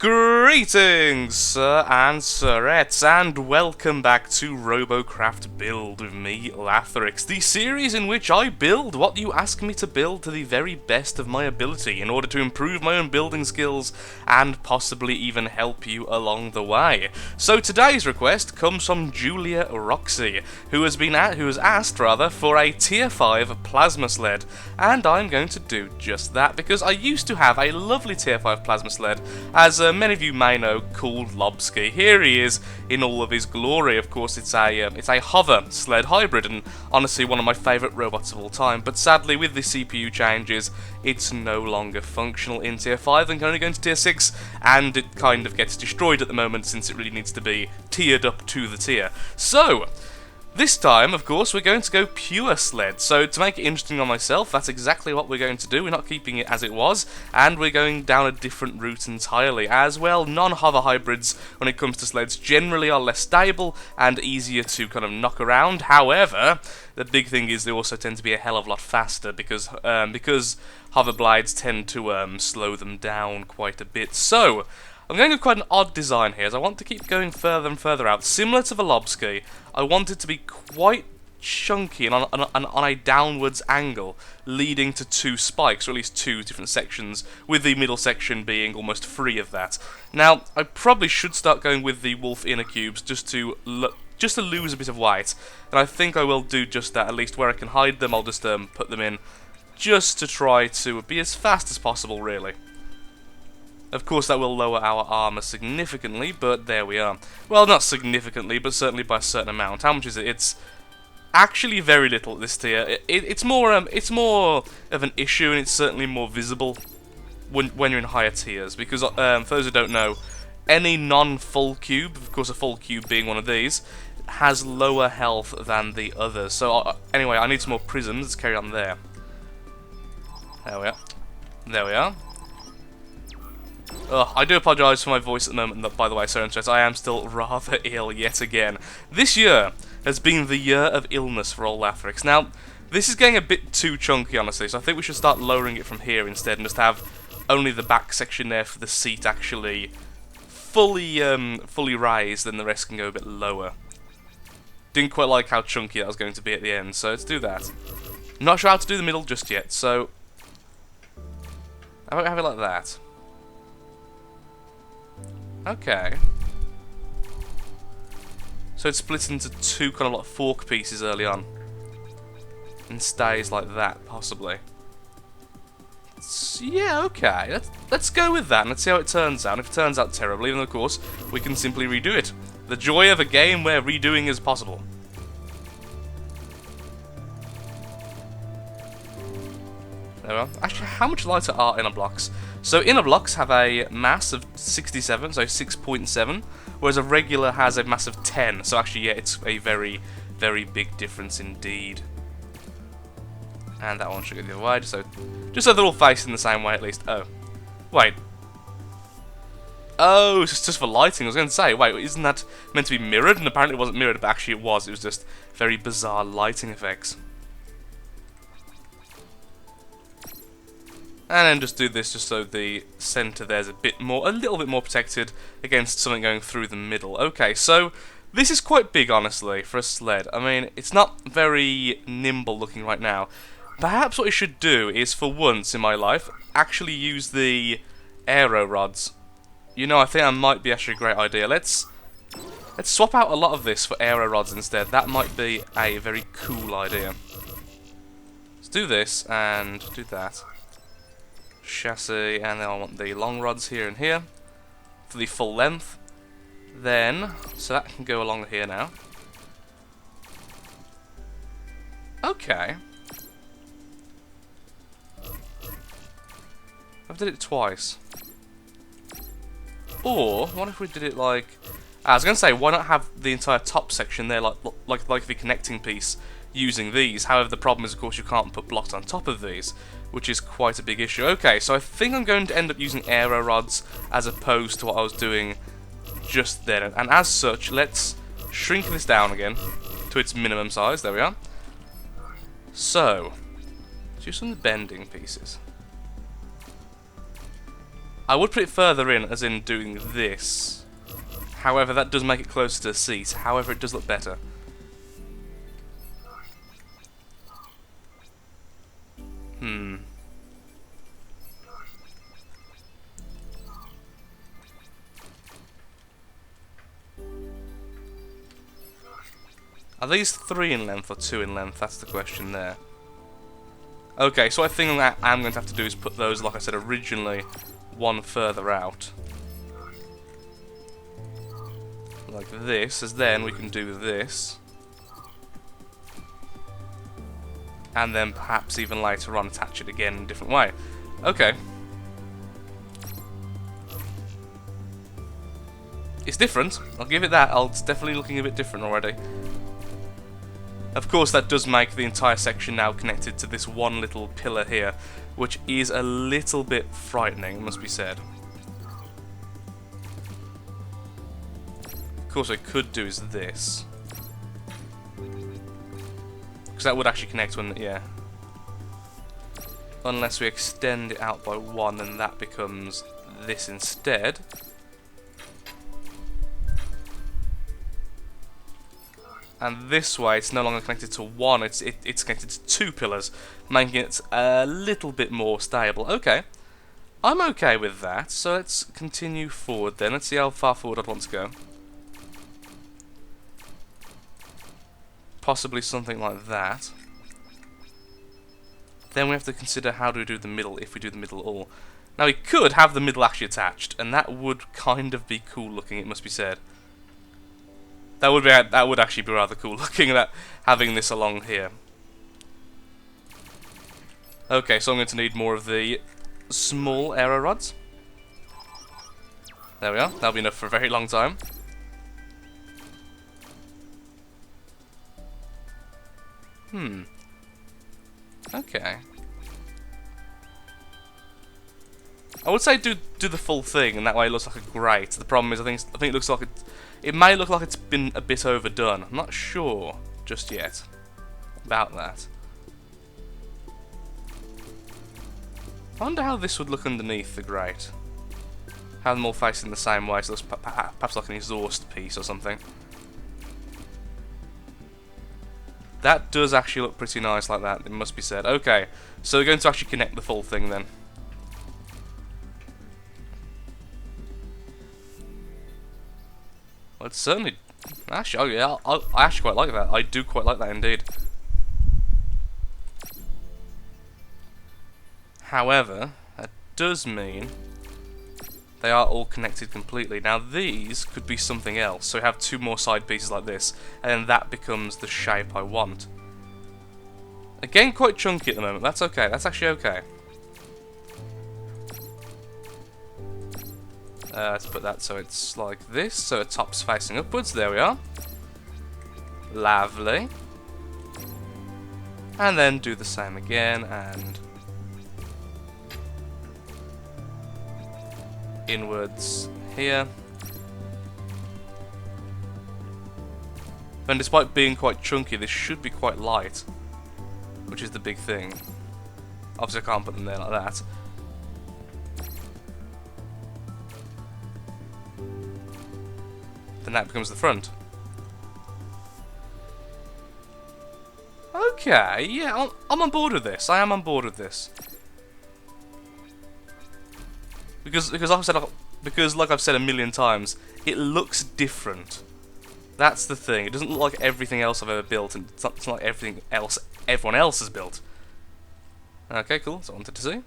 Greetings, sir and sirettes, and welcome back to Robocraft Build with me, Lathrix, the series in which I build what you ask me to build to the very best of my ability in order to improve my own building skills and possibly even help you along the way. So today's request comes from Julia Roxie, who has asked for a tier 5 plasma sled, and I'm going to do just that because I used to have a lovely tier 5 plasma sled, as many of you may know, called Lobski. Here he is in all of his glory. Of course, it's a hover sled hybrid, and honestly one of my favourite robots of all time. But sadly, with the CPU changes, it's no longer functional in tier 5 and can only go into tier 6, and it kind of gets destroyed at the moment since it really needs to be tiered up to the tier. So this time, of course, we're going to go pure sled. So to make it interesting on myself, that's exactly what we're going to do. We're not keeping it as it was, and we're going down a different route entirely. As well, non-hover hybrids, when it comes to sleds, generally are less stable and easier to kind of knock around. However, the big thing is they also tend to be a hell of a lot faster because hover blades tend to slow them down quite a bit. So I'm going with quite an odd design here, as I want to keep going further and further out. Similar to the Lobski, I want it to be quite chunky and on a downwards angle, leading to two spikes, or at least two different sections, with the middle section being almost free of that. Now, I probably should start going with the wolf inner cubes just to lose a bit of weight, and I think I will do just that. At least where I can hide them, I'll just put them in, just to try to be as fast as possible, really. Of course, that will lower our armor significantly, but there we are. Well, not significantly, but certainly by a certain amount. How much is it? It's actually very little at this tier. It's more of an issue, and it's certainly more visible when you're in higher tiers. Because for those who don't know, any non-full cube, of course, a full cube being one of these, has lower health than the others. So anyway, I need some more prisms. Let's carry on there. There we are. There we are. I do apologise for my voice at the moment, by the way, so I am still rather ill yet again. This year has been the year of illness for old Lathrix. Now, this is getting a bit too chunky, honestly, so I think we should start lowering it from here instead and just have only the back section there for the seat actually fully raised, then the rest can go a bit lower. Didn't quite like how chunky that was going to be at the end, so let's do that. I'm not sure how to do the middle just yet, so I won't have it like that. Okay. So it splits into two kind of like fork pieces early on. And stays like that, possibly. Yeah, okay. Let's go with that and let's see how it turns out. And if it turns out terribly, then of course, we can simply redo it. The joy of a game where redoing is possible. There we are. Actually, how much lighter are inner blocks? So inner blocks have a mass of 67, so 6.7, whereas a regular has a mass of 10. So actually, yeah, it's a very, very big difference indeed. And that one should go the other way, just so they're all facing the same way at least. Oh, wait. Oh, it's just for lighting. I was going to say, wait, isn't that meant to be mirrored? And apparently it wasn't mirrored, but actually it was. It was just very bizarre lighting effects. And then just do this just so the centre there's a little bit more protected against something going through the middle. Okay, so this is quite big, honestly, for a sled. I mean, it's not very nimble looking right now. Perhaps what I should do is, for once in my life, actually use the aero rods. You know, I think that might be actually a great idea. Let's swap out a lot of this for aero rods instead. That might be a very cool idea. Let's do this and do that. Chassis, and then I want the long rods here and here for the full length. Then, so that can go along here now. Okay. I've did it twice. Or, what if we did it like... I was going to say, why not have the entire top section there like the connecting piece using these? However, the problem is, of course, you can't put blocks on top of these, which is quite a big issue. Okay, so I think I'm going to end up using aero rods as opposed to what I was doing just then. And as such, let's shrink this down again to its minimum size. There we are. So, let's use some of the bending pieces. I would put it further in, as in doing this. However, that does make it closer to the seat. However, it does look better. Are these 3 in length or 2 in length? That's the question there. Okay, so I think that I'm going to have to do is put those, like I said originally, 1 further out. Like this, as then we can do this. And then perhaps even later on attach it again in a different way. Okay. It's different, I'll give it that. It's definitely looking a bit different already. Of course, that does make the entire section now connected to this one little pillar here, which is a little bit frightening, must be said. Of course, what I could do is this. Because that would actually connect when, yeah. Unless we extend it out by 1, then that becomes this instead. And this way, it's no longer connected to 1, it's connected to 2 pillars, making it a little bit more stable. Okay, I'm okay with that, so let's continue forward then. Let's see how far forward I'd want to go. Possibly something like that. Then we have to consider how do we do the middle, if we do the middle at all. Now, we could have the middle actually attached, and that would kind of be cool looking, it must be said. That would actually be rather cool looking at having this along here. Okay, so I'm going to need more of the small aero rods. There we are. That'll be enough for a very long time. Okay. I would say do the full thing, and that way it looks like a grate. The problem is, I think it looks like it may look like it's been a bit overdone. I'm not sure just yet about that. I wonder how this would look underneath the grate. Have them all facing the same way, so it looks perhaps like an exhaust piece or something. That does actually look pretty nice like that, it must be said. Okay, so we're going to actually connect the full thing then. Well, it's certainly... Actually, yeah, I actually quite like that. I do quite like that indeed. However, that does mean they are all connected completely. Now these could be something else, so we have 2 more side pieces like this, and then that becomes the shape I want. Again, quite chunky at the moment. That's okay. That's actually okay. Let's put that so it's like this, so the top's facing upwards. There we are. Lovely. And then do the same again, and inwards here. And despite being quite chunky, this should be quite light, which is the big thing. Obviously I can't put them there like that. Then that becomes the front. Okay, yeah, I'm on board with this. I am on board with this. Because like I've said a million times, it looks different. That's the thing. It doesn't look like everything else I've ever built, and it's not like everything else everyone else has built. Okay, cool. That's what I wanted to see.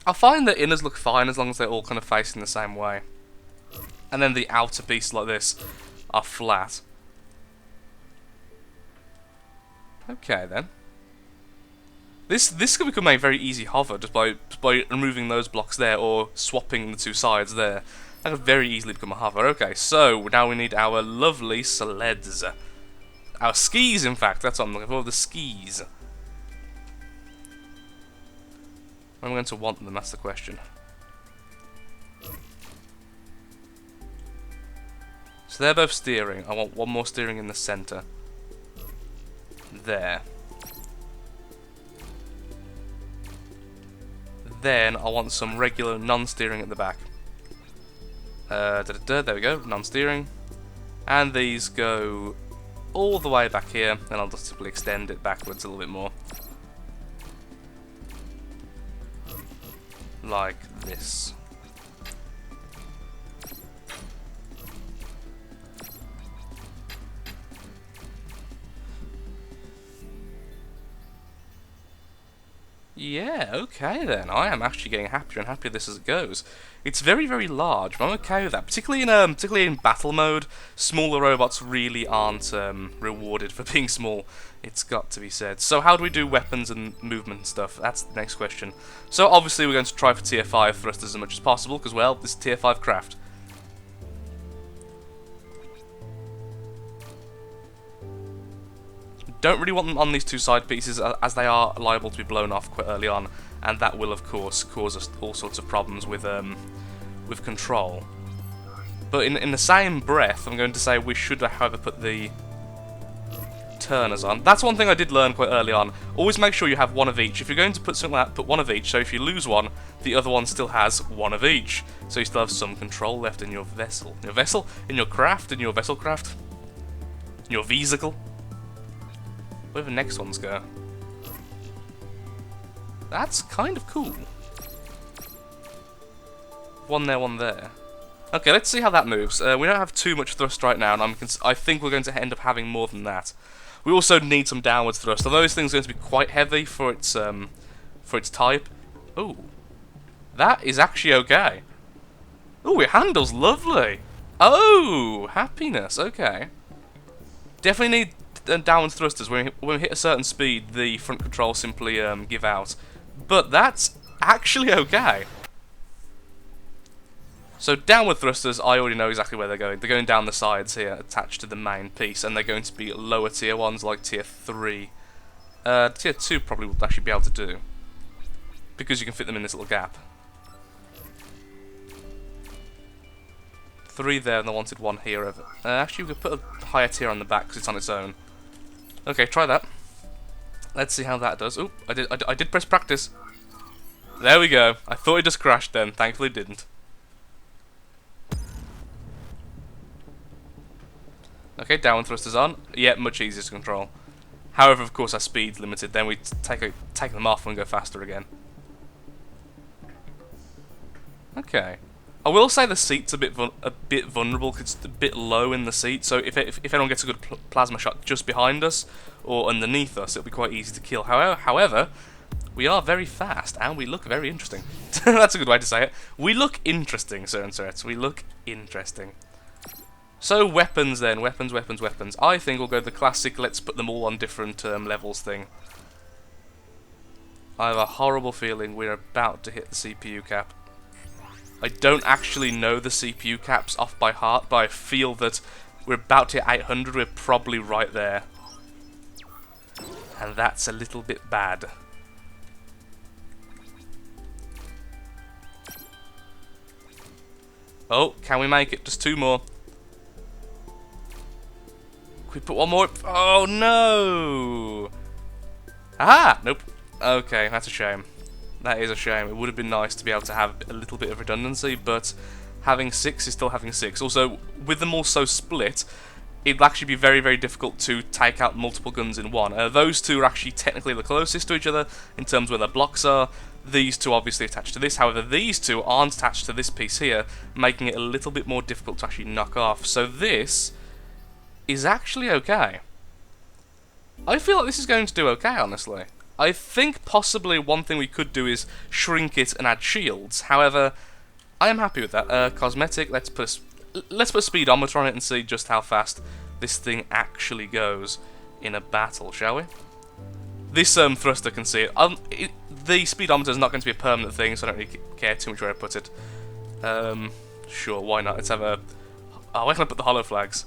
I find that inners look fine as long as they're all kind of facing the same way. And then the outer pieces like this are flat. Okay then. This could become a very easy hover just by removing those blocks there or swapping the 2 sides there. That could very easily become a hover. Okay, so now we need our lovely sleds. Our skis, in fact. That's what I'm looking for, the skis. I'm going to want them, that's the question. So they're both steering. I want 1 more steering in the centre. There. then I want some regular non-steering at the back. There we go, non-steering. And these go all the way back here, and I'll just simply extend it backwards a little bit more. Like this. Yeah, okay then. I am actually getting happier and happier this as it goes. It's very, very large, but I'm okay with that. Particularly in battle mode, smaller robots really aren't rewarded for being small. It's got to be said. So how do we do weapons and movement and stuff? That's the next question. So obviously we're going to try for tier 5 thrusters as much as possible, because, well, this is tier 5 craft. Don't really want them on these two side pieces, as they are liable to be blown off quite early on, and that will of course cause us all sorts of problems with control. But in the same breath, I'm going to say we should, however, put the turners on. That's one thing I did learn quite early on. Always make sure you have one of each. If you're going to put something like that, put one of each, so if you lose one, the other one still has one of each. So you still have some control left in your vessel. In your craft, in your vessel craft. In your vesicle. Where the next ones go? That's kind of cool. One there, one there. Okay, let's see how that moves. We don't have too much thrust right now, and I think we're going to end up having more than that. We also need some downwards thrust, although this thing's going to be quite heavy for its type. Ooh, that is actually okay. Ooh, it handles lovely. Oh, happiness. Okay. Definitely need downwards thrusters. When we hit a certain speed, the front controls simply give out. But that's actually okay. So downward thrusters, I already know exactly where they're going. They're going down the sides here, attached to the main piece, and they're going to be lower tier ones, like tier 3. Tier 2 probably will actually be able to do, because you can fit them in this little gap. 3 there, and I wanted 1 here. Actually, we could put a higher tier on the back, because it's on its own. Okay, try that. Let's see how that does. Oop, I did press practice. There we go. I thought it just crashed then. Thankfully it didn't. Okay, downward thrusters on. Yeah, much easier to control. However, of course, our speed's limited. Then we take them off and go faster again. Okay. I will say the seat's a bit vulnerable because it's a bit low in the seat. So if anyone gets a good plasma shot just behind us or underneath us, it'll be quite easy to kill. However, we are very fast and we look very interesting. That's a good way to say it. We look interesting, sir and sirettes. We look interesting. So weapons then, weapons. I think we'll go the classic, let's put them all on different levels thing. I have a horrible feeling we're about to hit the CPU cap. I don't actually know the CPU caps off by heart, but I feel that we're about to hit 800, we're probably right there. And that's a little bit bad. Oh, can we make it? Just 2 more. Can we put 1 more? Oh no! Ah! Nope. Okay, that's a shame. That is a shame. It would have been nice to be able to have a little bit of redundancy, but having 6 is still having 6. Also, with them all so split, it'd actually be very, very difficult to take out multiple guns in one. Those 2 are actually technically the closest to each other in terms of where their blocks are. These 2 obviously attached to this. However, these 2 aren't attached to this piece here, making it a little bit more difficult to actually knock off. So this is actually okay. I feel like this is going to do okay, honestly. I think possibly one thing we could do is shrink it and add shields. However, I am happy with that. Cosmetic, let's put a speedometer on it and see just how fast this thing actually goes in a battle, shall we? This thruster can see it. The speedometer is not going to be a permanent thing, so I don't really care too much where I put it. Sure, why not? Let's have a... Oh, where can I put the hollow flags?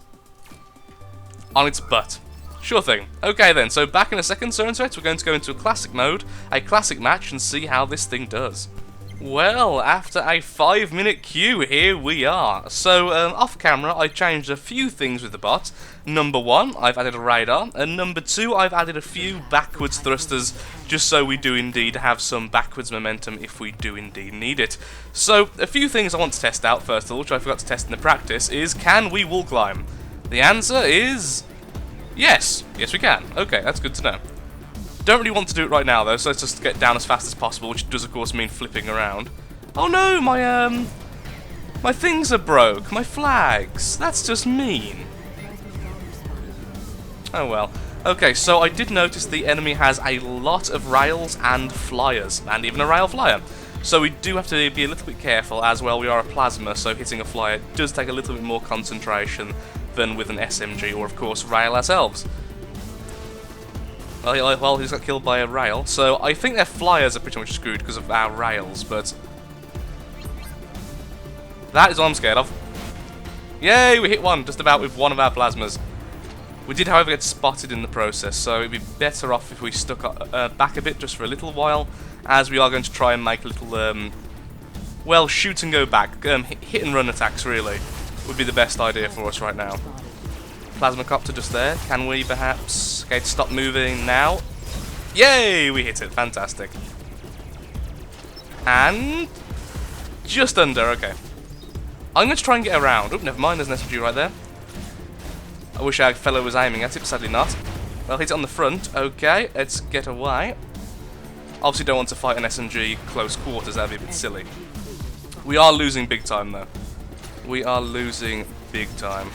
On its butt. Sure thing. Okay then, so back in a second, sir and sirettes, we're going to go into a classic mode, a classic match, and see how this thing does. Well, after a 5-minute queue, here we are. So, off camera, I changed a few things with the bot. Number 1, I've added a radar, and number 2, I've added a few backwards thrusters, just so we do indeed have some backwards momentum if we do indeed need it. So, a few things I want to test out, first of all, which I forgot to test in the practice, is can we wall climb? The answer is yes. Yes, we can. Okay, that's good to know. Don't really want to do it right now though, so let's just get down as fast as possible, which does of course mean flipping around. Oh no, my things are broke, my flags. That's just mean. Oh well. Okay, so I did notice the enemy has a lot of rails and flyers, and even a rail flyer. So we do have to be a little bit careful, as well we are a plasma, so hitting a flyer does take a little bit more concentration than with an SMG, or of course rail ourselves. Well, he's got killed by a rail, so I think their flyers are pretty much screwed because of our rails, but that is what I'm scared of. Yay, we hit one, just about with one of our plasmas. We did, however, get spotted in the process, so it'd be better off if we stuck back a bit just for a little while, as we are going to try and make a little, well, shoot and go back. Hit and run attacks, really, would be the best idea for us right now. Plasma copter just there. Can we perhaps get stop moving now? Yay! We hit it. Fantastic. And just under. Okay. I'm going to try and get around. Oh, never mind. There's an SMG right there. I wish our fellow was aiming at it, but sadly not. Well, hit it on the front. Okay, let's get away. Obviously, don't want to fight an SMG close quarters. That'd be a bit silly. We are losing big time, though. We are losing big time.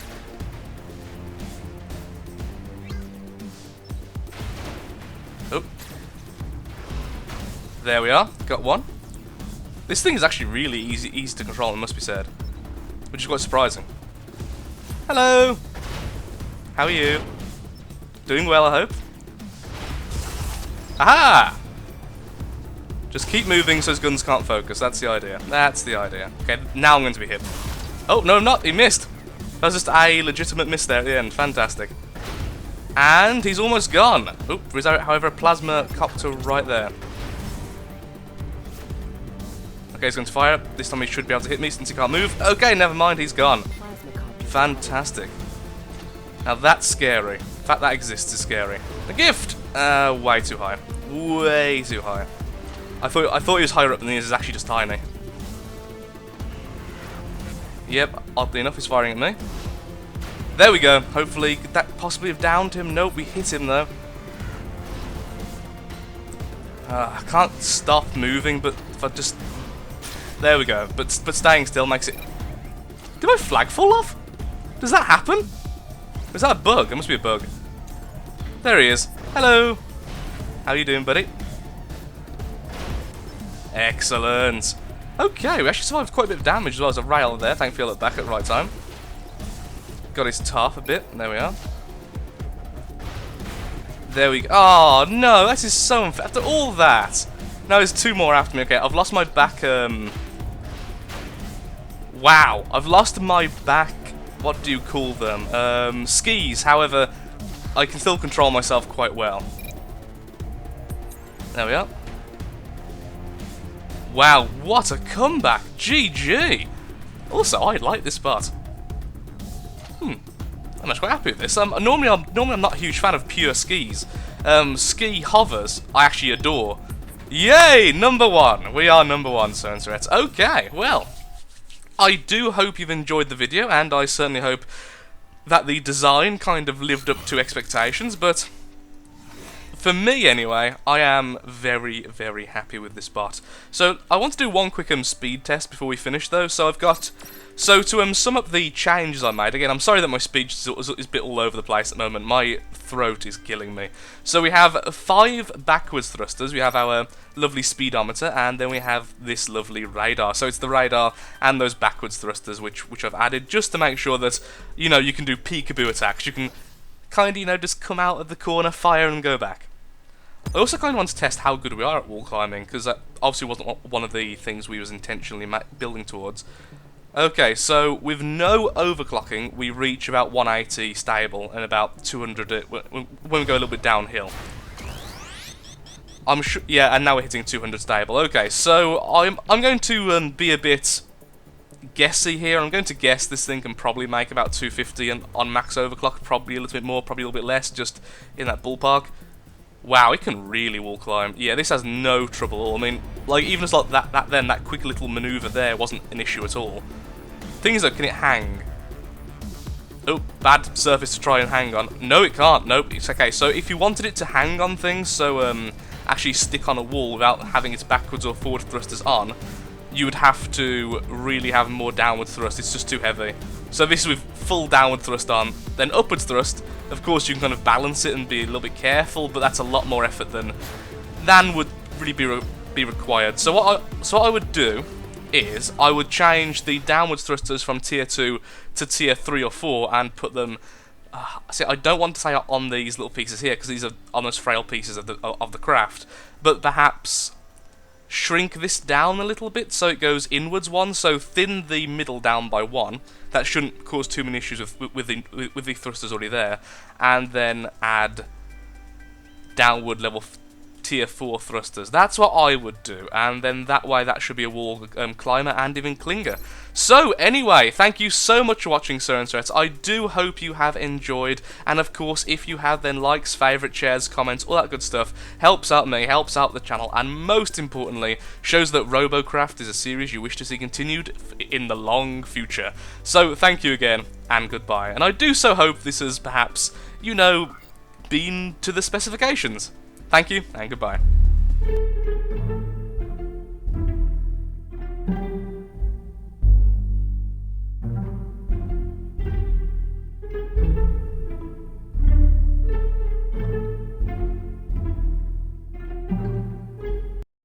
Oh. There we are, got one. This thing is actually really easy to control, it must be said. Which is quite surprising. Hello! How are you? Doing well, I hope? Aha! Just keep moving so his guns can't focus, that's the idea. That's the idea. Okay, now I'm going to be hit. Oh, no I'm not, he missed! That was just a legitimate miss there at the end, fantastic. And he's almost gone. Oop, there is, however, a plasma copter right there. Okay, he's going to fire. This time he should be able to hit me since he can't move. Okay, never mind, he's gone. Fantastic. Now that's scary. The fact that exists is scary. A gift! Way too high. Way too high. I thought he was higher up than he is. He's actually just tiny. Yep, oddly enough, he's firing at me. There we go. Hopefully, could that possibly have downed him? Nope, we hit him though. I can't stop moving, but if I just... There we go. But staying still makes it... Did my flag fall off? Does that happen? Is that a bug? It must be a bug. There he is. Hello. How you doing, buddy? Excellent. Okay, we actually survived quite a bit of damage as well as a rail there. Thankfully, I looked back at the right time. Got his tarp a bit. There we are. There we go. Oh, no. That is so unfair. After all that. Now there's two more after me. Okay, I've lost my back. Wow. I've lost my back. What do you call them? Skis. However, I can still control myself quite well. There we are. Wow. What a comeback. GG. Also, I like this part. I'm actually quite happy with this. Normally I'm not a huge fan of pure skis. Ski hovers, I actually adore. Yay! Number 1. We are number 1, so and so. Okay, well, I do hope you've enjoyed the video, and I certainly hope that the design kind of lived up to expectations, but for me anyway, I am very, very happy with this bot. So I want to do one quick speed test before we finish though. So I've got... So to sum up the changes I made, again, I'm sorry that my speech is a bit all over the place at the moment. My throat is killing me. So we have 5 backwards thrusters, we have our lovely speedometer, and then we have this lovely radar. So it's the radar and those backwards thrusters which I've added just to make sure that, you know, you can do peekaboo attacks. You can kind of, you know, just come out of the corner, fire and go back. I also kind of want to test how good we are at wall climbing, because that obviously wasn't one of the things we was intentionally building towards. Okay, so with no overclocking, we reach about 180 stable and about 200 when we go a little bit downhill. I'm sure, yeah, and now we're hitting 200 stable. Okay, so I'm going to be a bit guessy here. I'm going to guess this thing can probably make about 250 on max overclock, probably a little bit more, probably a little bit less, just in that ballpark. Wow, it can really wall climb. Yeah, this has no trouble at all. I mean, like, even just like that quick little maneuver there wasn't an issue at all. Thing is, though, can it hang? Oh, bad surface to try and hang on. No, it can't. Nope, it's okay. So if you wanted it to hang on things, so actually stick on a wall without having its backwards or forward thrusters on, you would have to really have more downward thrust. It's just too heavy. So this is with full downward thrust on, then upwards thrust. Of course, you can kind of balance it and be a little bit careful, but that's a lot more effort than would really be required. So what I would do is I would change the downward thrusters from tier 2 to tier 3 or 4 and put them. See, I don't want to say on these little pieces here because these are almost frail pieces of the craft, but perhaps shrink this down a little bit so it goes inwards one, so thin the middle down by 1. That shouldn't cause too many issues with the thrusters already there, and then add downward level tier 4 thrusters. That's what I would do, and then that way that should be a wall climber and even clinger. So anyway, thank you so much for watching, Sir and Sirets. I do hope you have enjoyed, and of course if you have, then likes, favourite, shares, comments, all that good stuff helps out me, helps out the channel, and most importantly shows that Robocraft is a series you wish to see continued in the long future. So thank you again, and goodbye. And I do so hope this has perhaps, you know, been to the specifications. Thank you, and goodbye.